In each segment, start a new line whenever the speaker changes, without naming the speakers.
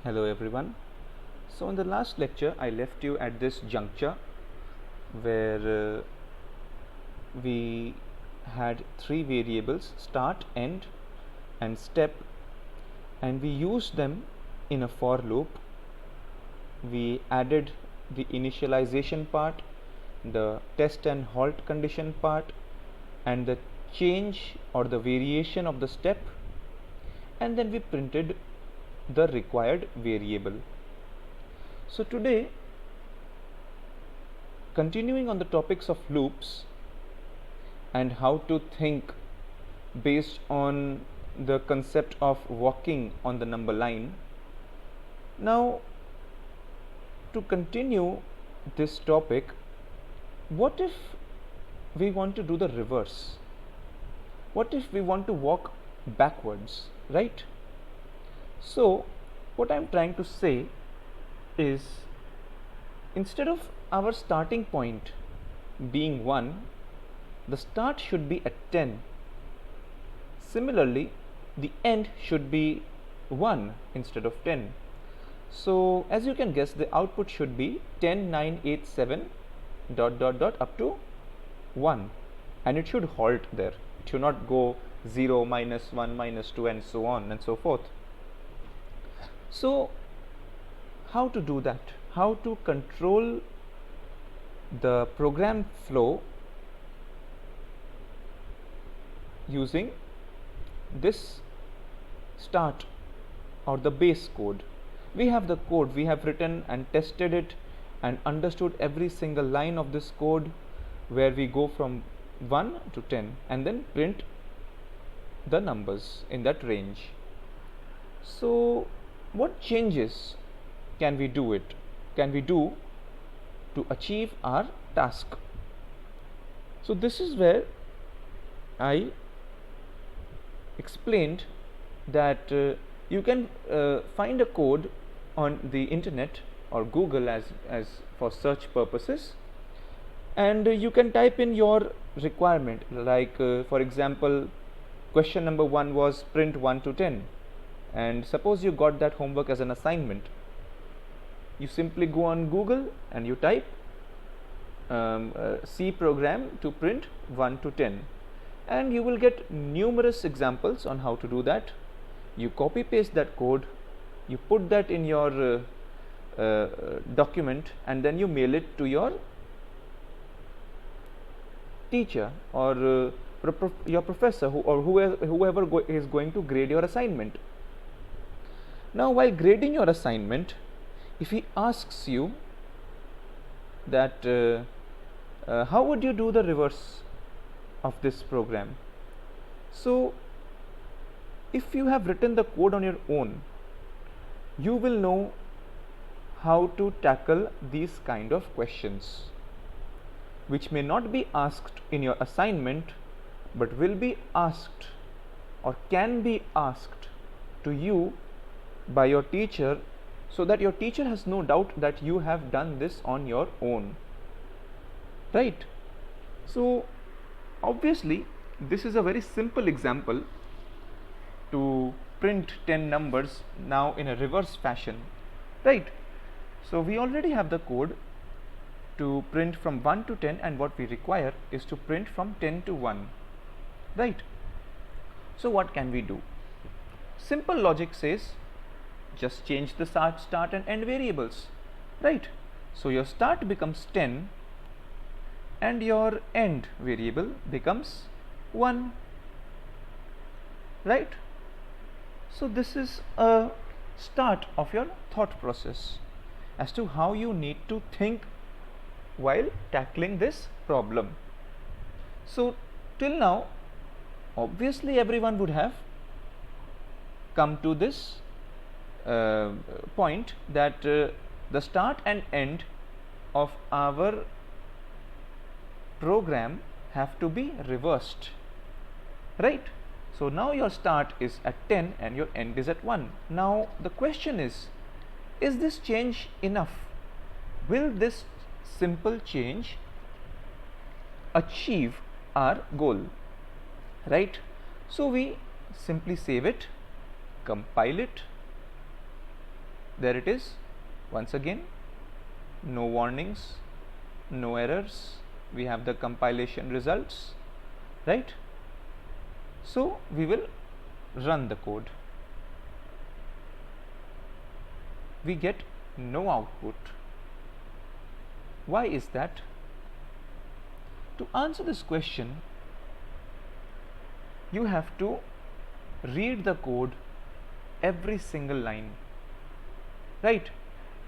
Hello everyone. So in the last lecture I left you at this juncture where we had three variables, start, end and step, and we used them in a for loop. We added the initialization part, the test and halt condition part, and the change or the variation of the step, and then we printed the required variable. So today, continuing on the topics of loops and how to think based on the concept of walking on the number line. Now, to continue this topic, what if we want to do the reverse? What if we want to walk backwards, right? So, what I'm trying to say is, instead of our starting point being 1, the start should be at 10. Similarly, the end should be 1 instead of 10. So as you can guess, the output should be 10, 9, 8, 7 up to 1, and it should halt there. It should not go 0, minus 1, minus 2 and so on and so forth. So how to do that? How to control the program flow using this start or the base code? We have the code, we have written and tested it and understood every single line of this code, where we go from 1 to 10 and then print the numbers in that range. So what changes can we do to achieve our task? So this is where I explained that you can find a code on the internet or Google as for search purposes, and you can type in your requirement, like for example, question number 1 was print 1 to 10, and suppose you got that homework as an assignment. You simply go on Google and you type C program to print 1 to 10, and you will get numerous examples on how to do that. You copy paste that code, you put that in your document, and then you mail it to your teacher or your professor or whoever is going to grade your assignment. Now while grading your assignment, if he asks you that how would you do the reverse of this program? So if you have written the code on your own, you will know how to tackle these kind of questions, which may not be asked in your assignment, but will be asked or can be asked to you by your teacher, so that your teacher has no doubt that you have done this on your own, right? So obviously this is a very simple example to print 10 numbers now in a reverse fashion, right? So we already have the code to print from 1 to 10, and what we require is to print from 10 to 1, right? So what can we do? Simple logic says just change the start and end variables, right? So your start becomes 10 and your end variable becomes 1, right? So this is a start of your thought process as to how you need to think while tackling this problem. So till now, obviously everyone would have come to this point that the start and end of our program have to be reversed, right? So now your start is at 10 and your end is at 1. Now the question is this change enough? Will this simple change achieve our goal, right? So we simply save it, compile it, There it is. Once again, no warnings, no errors. We have the compilation results, right? So we will run the code. We get no output. Why is that? To answer this question, you have to read the code every single line, right?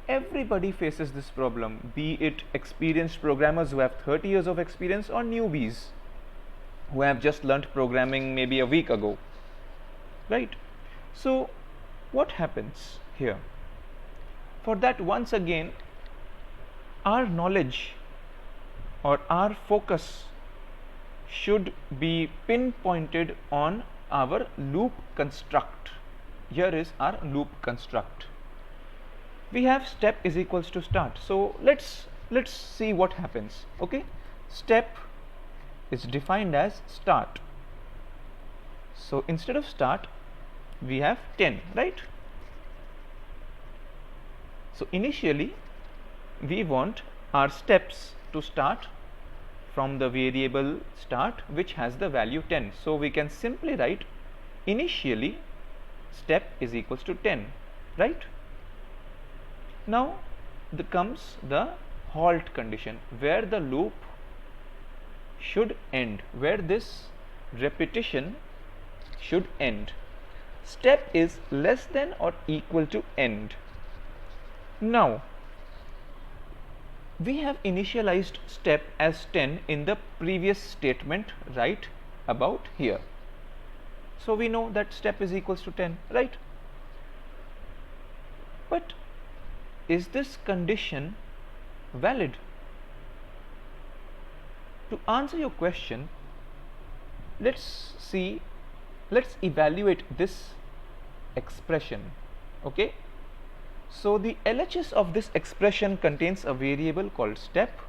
Everybody faces this problem, be it experienced programmers who have 30 years of experience or newbies who have just learnt programming maybe a week ago, right? So what happens here? For that, once again, our knowledge or our focus should be pinpointed on our loop construct. Here is our loop construct. We have step is equals to start. So let's see what happens. Okay, step is defined as start. So instead of start, we have 10, right? So initially, we want our steps to start from the variable start, which has the value 10. So we can simply write initially step is equals to 10, right? Now comes the halt condition, where the loop should end, where this repetition should end. Step is less than or equal to end. Now we have initialized step as 10 in the previous statement right about here. So we know that step is equals to 10, right? But is this condition valid? To answer your question, let's evaluate this expression. Okay, so the LHS of this expression contains a variable called step,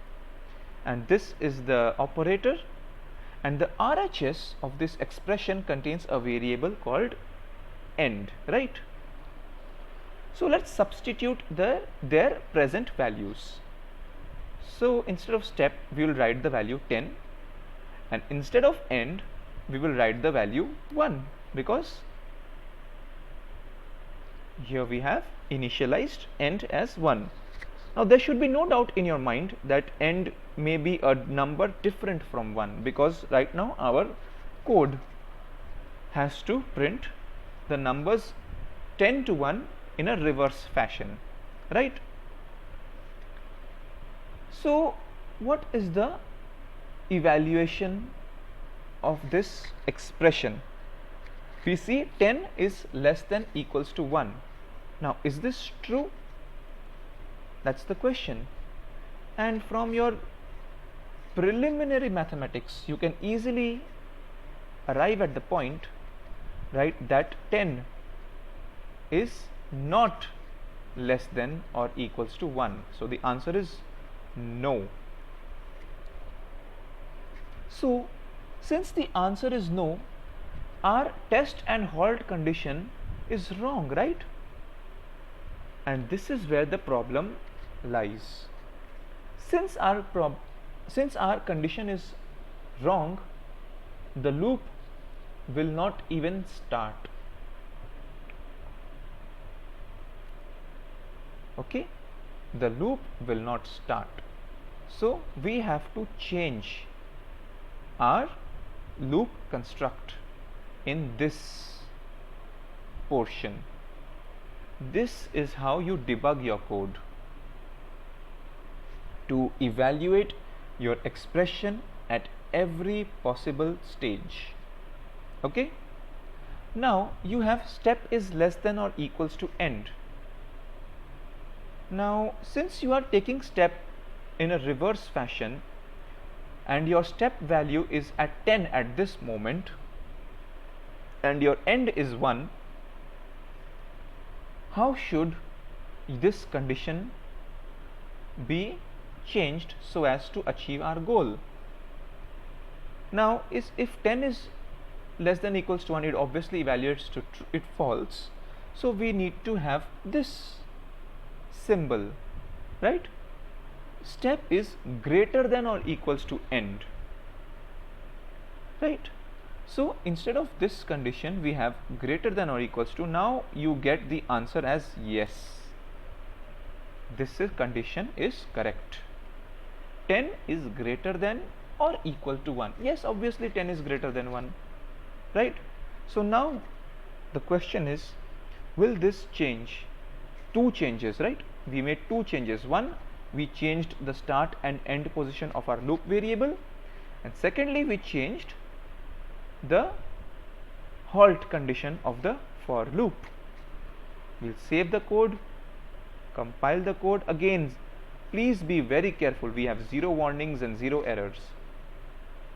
and this is the operator, and the RHS of this expression contains a variable called end, right? So let's substitute their present values. So instead of step, we will write the value 10, and instead of end, we will write the value 1, because here we have initialized end as 1. Now there should be no doubt in your mind that end may be a number different from 1, because right now our code has to print the numbers 10 to 1 in a reverse fashion, right? So what is the evaluation of this expression? We see 10 is less than equals to 1. Now is this true? That's the question. And from your preliminary mathematics, you can easily arrive at the point, right, that 10 is not less than or equals to 1. So the answer is no. So since the answer is no, our test and halt condition is wrong, right? And this is where the problem lies. Since our condition is wrong, the loop will not even start. Okay, the loop will not start. So we have to change our loop construct in this portion. This is how you debug your code to evaluate your expression at every possible stage. Okay, now you have step is less than or equals to end. Now since you are taking step in a reverse fashion and your step value is at 10 at this moment and your end is 1, how should this condition be changed so as to achieve our goal? Now if 10 is less than equals to 1, it obviously evaluates to it false. So we need to have this symbol, right? Step is greater than or equals to end, right? So instead of this condition we have greater than or equals to. Now you get the answer as yes, this condition is correct. 10 is greater than or equal to 1. Yes, obviously 10 is greater than 1, right? So now the question is, will this change? Two changes, right? We made two changes. One, we changed the start and end position of our loop variable, and secondly we changed the halt condition of the for loop. We'll save the code, compile the code. Again, please be very careful, we have 0 warnings and 0 errors.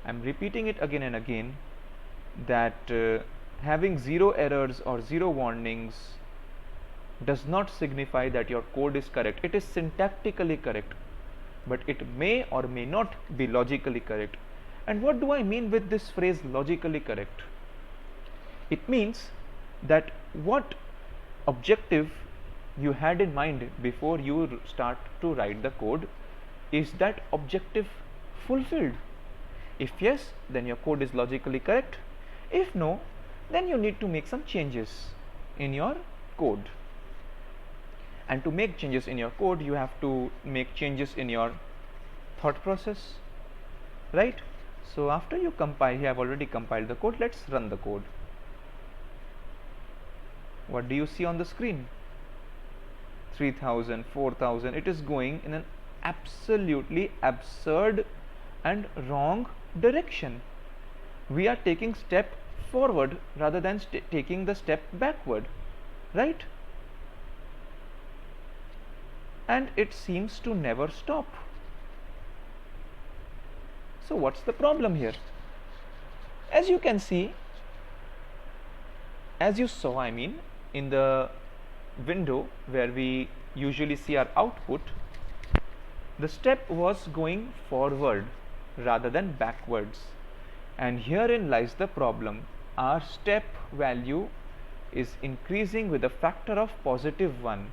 I'm repeating it again and again that having 0 errors or 0 warnings does not signify that your code is correct. It is syntactically correct, but it may or may not be logically correct. And what do I mean with this phrase logically correct? It means that what objective you had in mind before you start to write the code, is that objective fulfilled? If yes, then your code is logically correct. If no, then you need to make some changes in your code. And to make changes in your code, you have to make changes in your thought process, right? So after you compile, you have already compiled the code. Let's run the code. What do you see on the screen? 3000, 4000. It is going in an absolutely absurd and wrong direction. We are taking step forward rather than taking the step backward, right? And it seems to never stop. So what's the problem here? As you can see, as you saw, I mean, in the window where we usually see our output, the step was going forward rather than backwards, and herein lies the problem. Our step value is increasing with a factor of +1.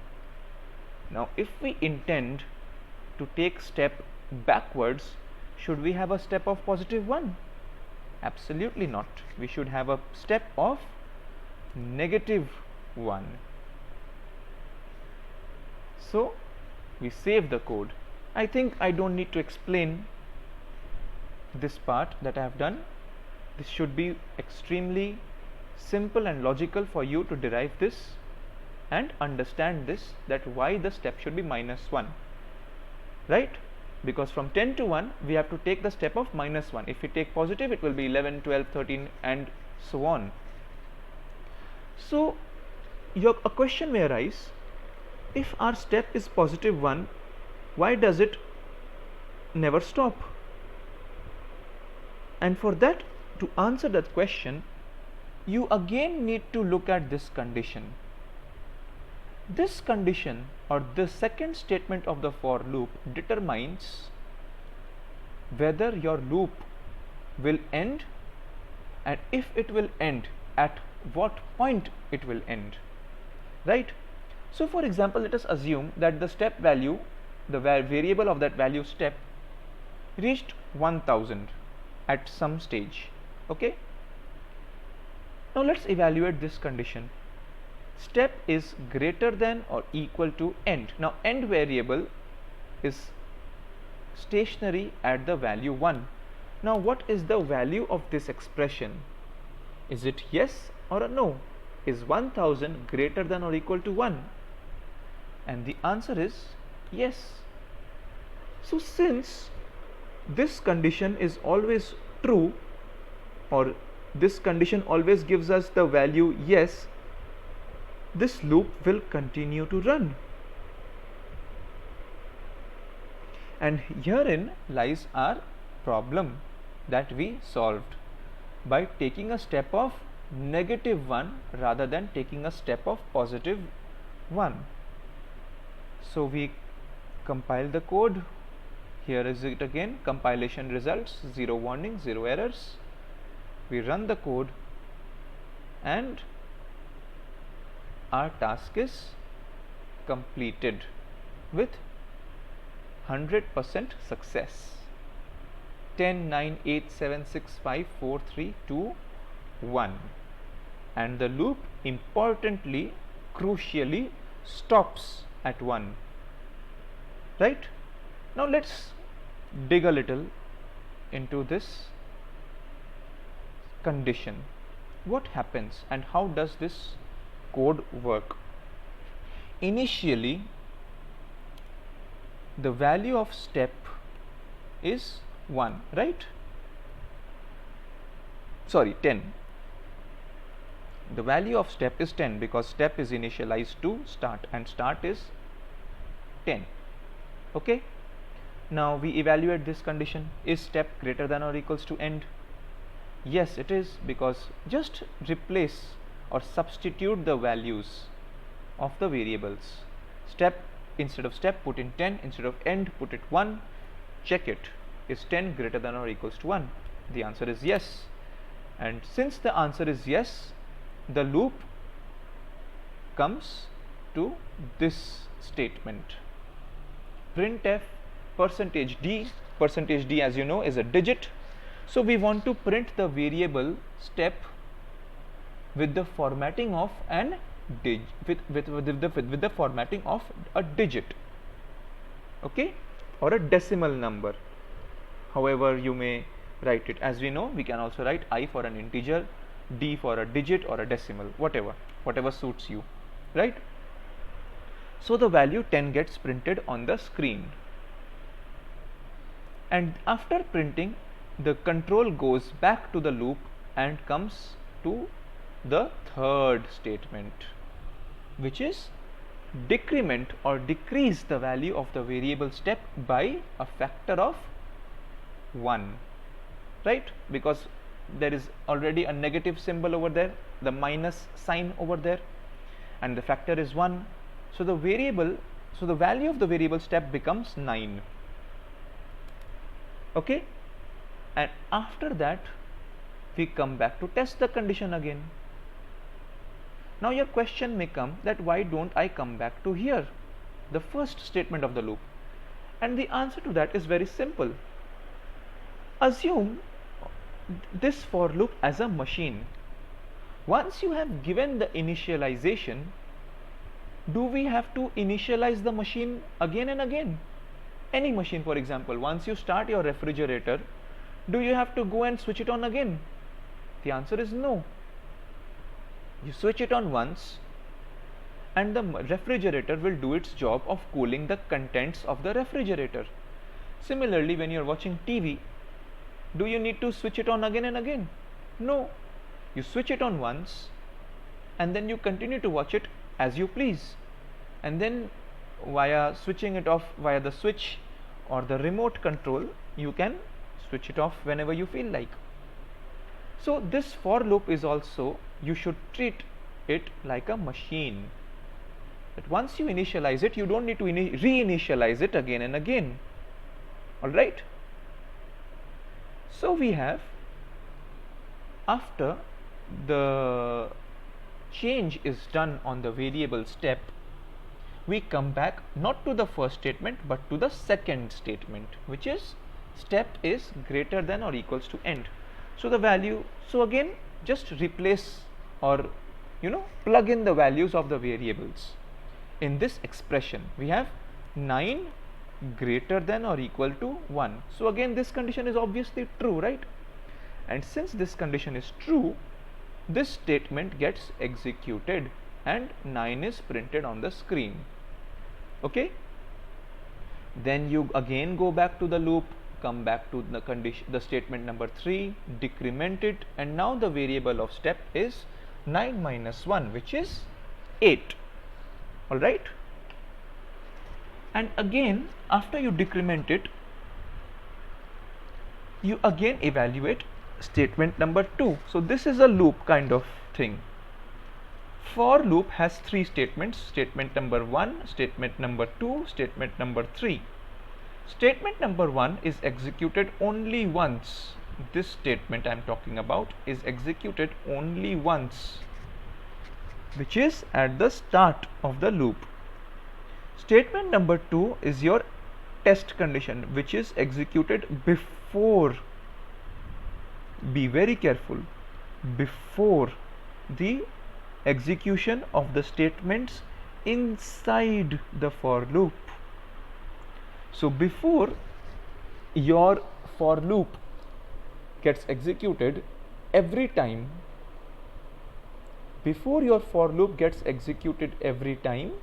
Now if we intend to take step backwards, should we have a step of +1? Absolutely not. We should have a step of -1. So we save the code. I think I don't need to explain this part that I have done. This should be extremely simple and logical for you to derive this and understand this, that why the step should be -1, right? Because from 10 to 1 we have to take the step of -1. If we take positive, it will be 11, 12, 13 and so on. So a question may arise, if our step is +1, why does it never stop? And for that, to answer that question, you again need to look at this condition. This condition, or the second statement of the for loop, determines whether your loop will end, and if it will end, at what point it will end, right? So for example, let us assume that the step value, the variable of that value step, reached 1000 at some stage. Okay, now let's evaluate this condition. Step is greater than or equal to end. Now end variable is stationary at the value 1. Now what is the value of this expression? Is it yes or a no? Is 1000 greater than or equal to 1? And the answer is yes. So since this condition is always true, or this condition always gives us the value yes, this loop will continue to run. And herein lies our problem that we solved by taking a step of -1 rather than taking a step of +1. So we compile the code. Here is it again, compilation results, 0 warning, 0 errors. We run the code and our task is completed. with 100% success. 10, 9, 8, 7, 6, 5, 4, 3, 2, 1. And the loop importantly, crucially stops at 1. Right? Now let's dig a little into this condition. What happens and how does this code work? Initially, the value of step is 1, right? Sorry, 10. The value of step is 10 because step is initialized to start and start is 10. Okay. Now we evaluate this condition. Is step greater than or equals to end? Yes, it is, because just replace or substitute the values of the variables. Step, instead of step put in 10, instead of end put it 1. Check it. Is 10 greater than or equals to 1? The answer is yes. And since the answer is yes, the loop comes to this statement. Printf %d as you know is a digit. So we want to print the variable step with the formatting of an with the formatting of a digit, okay, or a decimal number. However you may write it. As we know, we can also write I for an integer, D for a digit or a decimal, whatever suits you, right? So the value 10 gets printed on the screen, and after printing, the control goes back to the loop and comes to the third statement, which is decrement or decrease the value of the variable step by a factor of 1, right? Because there is already a negative symbol over there, the minus sign over there, and the factor is 1. So the value of the variable step becomes 9. Okay, and after that we come back to test the condition again. Now your question may come that why don't I come back to here, the first statement of the loop? And the answer to that is very simple. Assume this for loop as a machine. Once you have given the initialization, do we have to initialize the machine again and again? Any machine, for example, once you start your refrigerator, do you have to go and switch it on again? The answer is no. You switch it on once and the refrigerator will do its job of cooling the contents of the refrigerator. Similarly, when you are watching TV, do you need to switch it on again and again? No. You switch it on once and then you continue to watch it as you please, and then via switching it off via the switch or the remote control, you can switch it off whenever you feel like. So this for loop is also, you should treat it like a machine, that once you initialize it, you don't need to reinitialize it again and again. Alright. So we have, after the change is done on the variable step, we come back not to the first statement but to the second statement, which is step is greater than or equals to end. So the value, so again just replace or plug in the values of the variables. In this expression we have 9 greater than or equal to 1. So again this condition is obviously true, right? And since this condition is true, this statement gets executed and 9 is printed on the screen. Okay, then you again go back to the loop, come back to the condition, the statement number 3, decrement it, and now the variable of step is 9 minus 1, which is 8. All right, and again after you decrement it, you again evaluate statement number 2. So this is a loop kind of thing. For loop has 3 statements: statement number 1, statement number 2, statement number 3. Statement number 1 is executed only once. This statement I am talking about is executed only once, which is at the start of the loop. Statement number 2 is your test condition, which is executed before, be very careful, before the execution of the statements inside the for loop. So before your for loop gets executed, every time, before your for loop gets executed every time,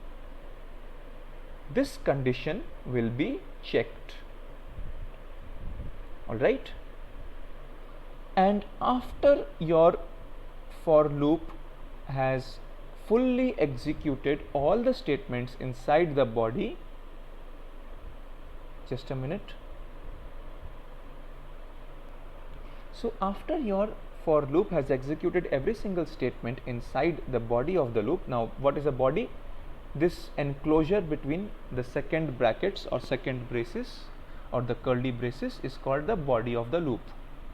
this condition will be checked. Alright, and after your for loop has fully executed all the statements inside the body, just a minute. So after your for loop has executed every single statement inside the body of the loop. Now what is a body? This enclosure between the second brackets or second braces or the curly braces is called the body of the loop.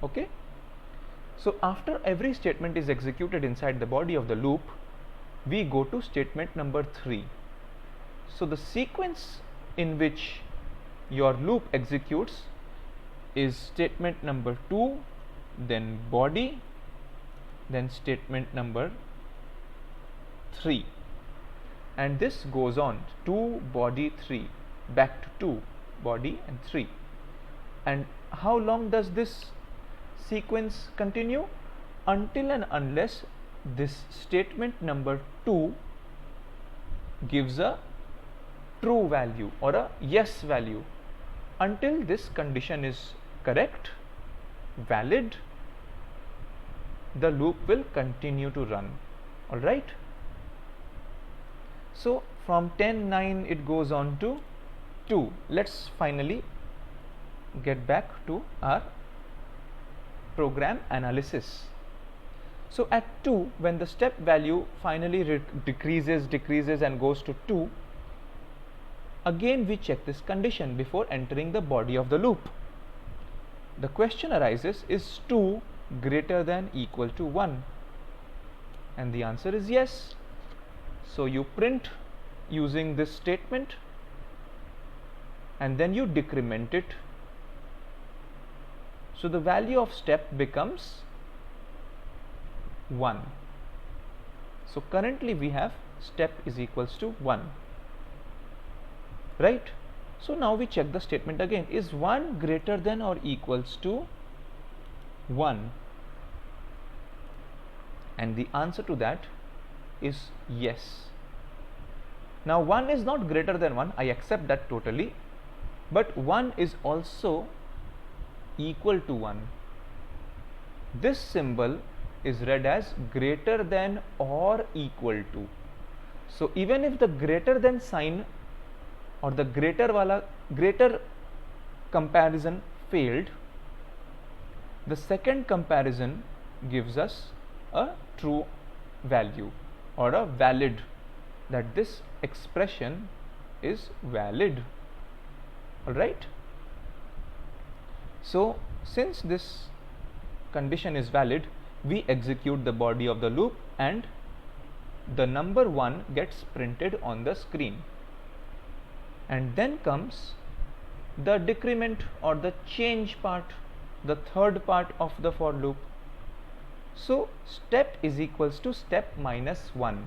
Okay, so after every statement is executed inside the body of the loop, we go to statement number 3. So the sequence in which your loop executes is statement number 2, then body, then statement number 3, and this goes on 2 body 3, back to 2 body and 3. And how long does this sequence continue? Until and unless this statement number 2 gives a true value or a yes value. Until this condition is correct, valid, the loop will continue to run. Alright, so from 10, 9 it goes on to 2. Let's finally get back to our program analysis. So at 2, when the step value finally decreases and goes to 2, again we check this condition before entering the body of the loop. The question arises, is 2 greater than equal to 1? And the answer is yes. So you print using this statement and then you decrement it. So the value of step becomes 1. So currently we have step is equals to 1, right? So now we check the statement again, is 1 greater than or equals to 1? And the answer to that is yes. Now 1 is not greater than 1, I accept that totally, but 1 is also equal to 1. This symbol is read as greater than or equal to. So even if the greater than sign or the greater comparison failed, the second comparison gives us a true value or a valid, that this expression is valid. Alright, so since this condition is valid, we execute the body of the loop and the number 1 gets printed on the screen. And then comes the decrement or the change part, the third part of the for loop. So step is equals to step minus 1.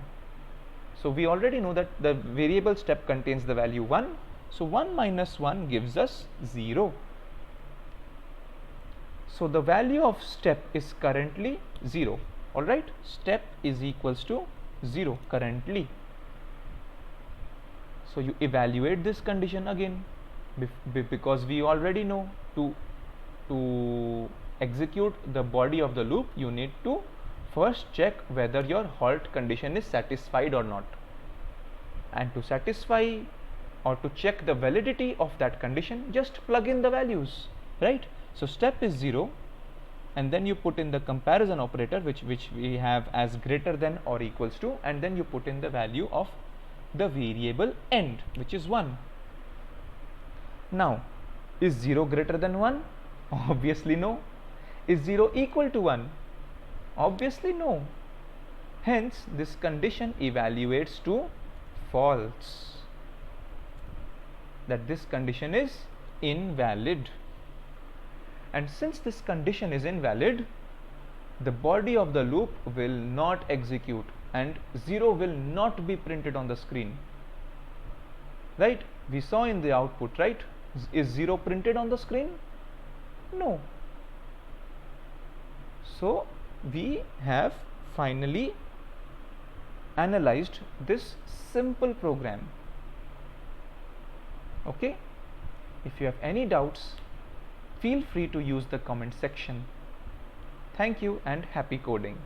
So we already know that the variable step contains the value 1. So 1 minus 1 gives us 0. So the value of step is currently 0. Alright, step is equals to 0 currently. So you evaluate this condition again, because we already know to execute the body of the loop, you need to first check whether your halt condition is satisfied or not. And to satisfy or to check the validity of that condition, just plug in the values, right? So step is 0, and then you put in the comparison operator, which we have as greater than or equals to, and then you put in the value of the variable end, which is 1. Now, is 0 greater than 1? Obviously no. Is 0 equal to 1? Obviously no. Hence, this condition evaluates to false. that this condition is invalid. And since this condition is invalid, the body of the loop will not execute and 0 will not be printed on the screen. Right? We saw in the output, right? Is 0 printed on the screen? No. So we have finally analyzed this simple program. Okay? If you have any doubts, feel free to use the comment section. Thank you and happy coding.